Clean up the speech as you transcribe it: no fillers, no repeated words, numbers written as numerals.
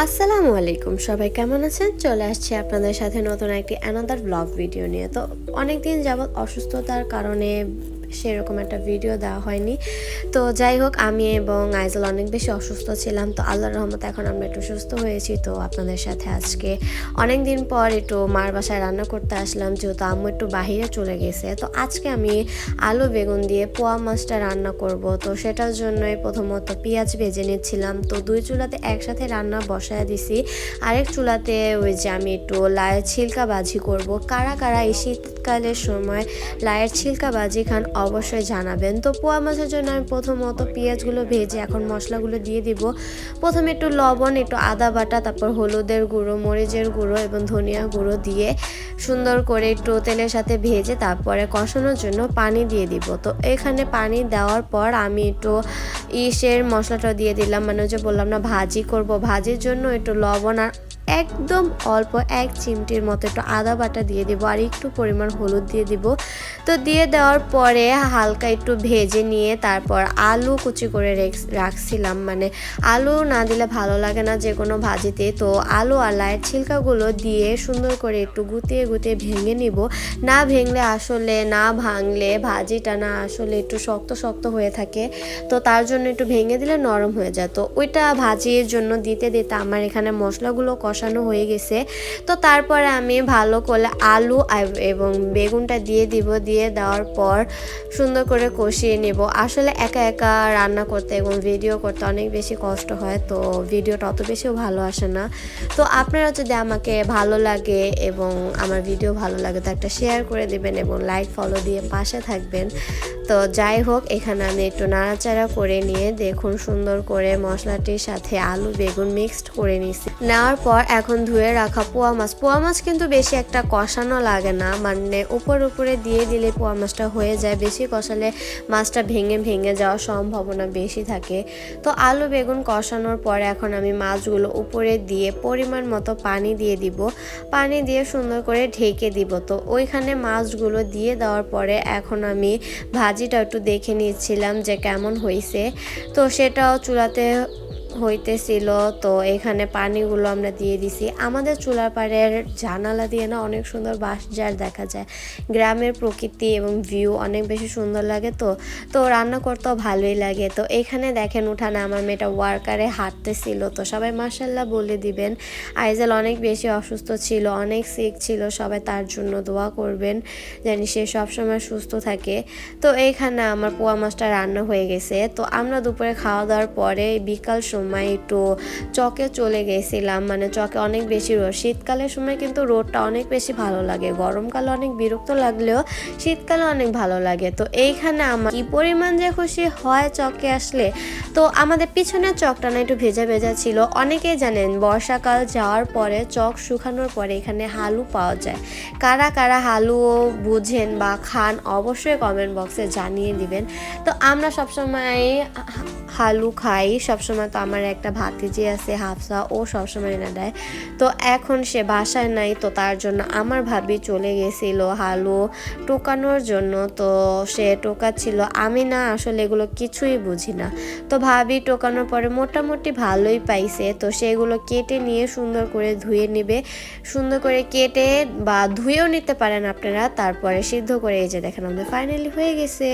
আসসালামু আলাইকুম, সবাই কেমন আছেন? চলে আসছি আপনাদের সাথে নতুন একটি অ্যানাদার ব্লগ ভিডিও নিয়ে। তো অনেকদিন যাবৎ অসুস্থতার কারণে সেরকম একটা ভিডিও দেওয়া হয়নি। তো যাই হোক, আমি এবং আইজল অনেক বেশি অসুস্থ ছিলাম। তো আল্লাহর রহমতে এখন আমরা একটু সুস্থ হয়েছি। তো আপনাদের সাথে আজকে অনেক দিন পর একটু মার বাসায় রান্না করতে আসলাম, যেহেতু আম্মু একটু বাহিরে চলে গেছে। তো আজকে আমি আলু বেগুন দিয়ে পোয়া মাছটা রান্না করব। তো সেটার জন্যই প্রথমত পেঁয়াজ ভেজে নিচ্ছিলাম। তো দুই চুলাতে একসাথে রান্না বসায় দিছি। আরেক চুলাতে ওই যে আমি একটু লায়ের ছিলকা ভাজি করব। কারা কারা এই শীতকালের সময় লায়ের ছিলকা ভাজি খান অবশ্যই জানাবেন। তো পোয়া মাছের জন্য আমি প্রথমত পেঁয়াজগুলো ভেজে এখন মশলাগুলো দিয়ে দিব। প্রথমে একটু লবণ, একটু আদা বাটা, তারপর হলুদের গুঁড়ো, মরিচের গুঁড়ো এবং ধনিয়া গুঁড়ো দিয়ে সুন্দর করে একটু তেলের সাথে ভেজে তারপরে কষানোর জন্য পানি দিয়ে দিব। তো এখানে পানি দেওয়ার পর আমি একটু ইসের মশলাটা দিয়ে দিলাম, মানে যে বললাম না ভাজি করব, ভাজির জন্য একটু লবণ আর একদম অল্প এক চিমটির মতো একটু আদা বাটা দিয়ে দিব আর একটু পরিমাণ হলুদ দিয়ে দিব। তো দিয়ে দেওয়ার পরে হালকা একটু ভেজে নিয়ে তারপর আলু কুচি করে রাখছিলাম, মানে আলু না দিলে ভালো লাগে না যে কোনো ভাজিতে। তো আলু আর লাইয়ের ছিলকাগুলো দিয়ে সুন্দর করে একটু গুতিয়ে গুতিয়ে ভেঙে নিব। না ভেঙলে আসলে, না ভাঙলে ভাজিটা না আসলে একটু শক্ত শক্ত হয়ে থাকে। তো তার জন্য একটু ভেঙে দিলে নরম হয়ে যায়। তো ওইটা ভাজির জন্য দিতে দিতে আমার এখানে মশলাগুলো কষানো হয়ে গেছে। তো তারপরে আমি ভালো করে আলু এবং বেগুনটা দিয়ে দিব। দিয়ে দেওয়ার পর সুন্দর করে কষিয়ে নেব। আসলে একা একা রান্না করতে এবং ভিডিও করতে অনেক বেশি কষ্ট হয়, তো ভিডিওটা অত বেশিও ভালো আসে না। তো আপনারা যদি আমাকে ভালো লাগে এবং আমার ভিডিও ভালো লাগে তো একটা শেয়ার করে দেবেন এবং লাইক ফলো দিয়ে পাশে থাকবেন। তো যাই হোক, এখানে আমি একটু নাড়াচাড়া করে নিয়ে দেখুন সুন্দর করে মশলাটির সাথে আলু বেগুন মিক্সড করে নিছি। নেওয়ার পর এখন ধুয়ে রাখা পোয়া মাছ কিন্তু বেশি একটা কষানো লাগে না, মানে উপরে দিয়ে দিলে পোয়া মাছটা হয়ে যায়। বেশি কষালে মাছটা ভেঙে ভেঙে যাওয়ার সম্ভাবনা বেশি থাকে। তো আলু বেগুন কষানোর পরে এখন আমি মাছগুলো উপরে দিয়ে পরিমাণ মতো পানি দিয়ে দিব। পানি দিয়ে সুন্দর করে ঢেকে দিব। তো ওইখানে মাছগুলো দিয়ে দেওয়ার পরে এখন আমি ভাজিটা একটু দেখে নিচ্ছিলাম যে কেমন হয়েছে। তো সেটাও চুলাতে হইতেছিল। তো এখানে পানিগুলো আমরা দিয়ে দিছি। আমাদের চুলার পাড়ের জানালা দিয়ে না অনেক সুন্দর বাঁশঝাড় দেখা যায়। গ্রামের প্রকৃতি এবং ভিউ অনেক বেশি সুন্দর লাগে। তো রান্না করতেও ভালোই লাগে। তো এখানে দেখেন উঠানে আমার মেয়েটা ওয়ার্কারে হাঁটতেছিল। তো সবাই মাশাআল্লাহ বলে দিবেন। আইজেল অনেক বেশি অসুস্থ ছিল, অনেক সিক ছিল, সবাই তার জন্য দোয়া করবেন জানি সে সবসময় সুস্থ থাকে। তো এইখানে আমার পোয়া মাছটা রান্না হয়ে গেছে। তো আমরা দুপুরে খাওয়া দাওয়ার পরে বিকাল সময় একটু চকে চলে গেছিলাম, মানে চকে অনেক বেশি রোদ। শীতকালের সময় কিন্তু রোদটা অনেক বেশি ভালো লাগে, গরমকালে অনেক বিরক্ত লাগলেও শীতকালে অনেক ভালো লাগে। তো এইখানে আমার কি পরিমাণ যে খুশি হয় চকে আসলে। তো আমাদের পিছনের চকটা না একটু ভেজা ভেজা ছিল। অনেকেই জানেন বর্ষাকাল যাওয়ার পরে চক শুকানোর পরে এখানে হালু পাওয়া যায়। কারা কারা হালু বুঝেন বা খান অবশ্যই কমেন্ট বক্সে জানিয়ে দিবেন। তো আমরা সবসময় হালু খাই সবসময়। তো আমার একটা ভাতিজি আছে হাফসা, ও সবসময় এনে দেয়। তো এখন সে বাসায় নাই, তো তার জন্য আমার ভাবি চলে গেছিল হালু টোকানোর জন্য। তো সে টোকাচ্ছিল, আমি না আসলে এগুলো কিছুই বুঝি না। তো ভাবি টোকানোর পরে মোটামুটি ভালোই পাইছে। তো সেগুলো কেটে নিয়ে সুন্দর করে ধুয়ে নেবে। সুন্দর করে কেটে বা ধুয়েও নিতে পারেন আপনারা, তারপরে সিদ্ধ করে এই যে দেখেন আমাদের ফাইনালি হয়ে গেছে।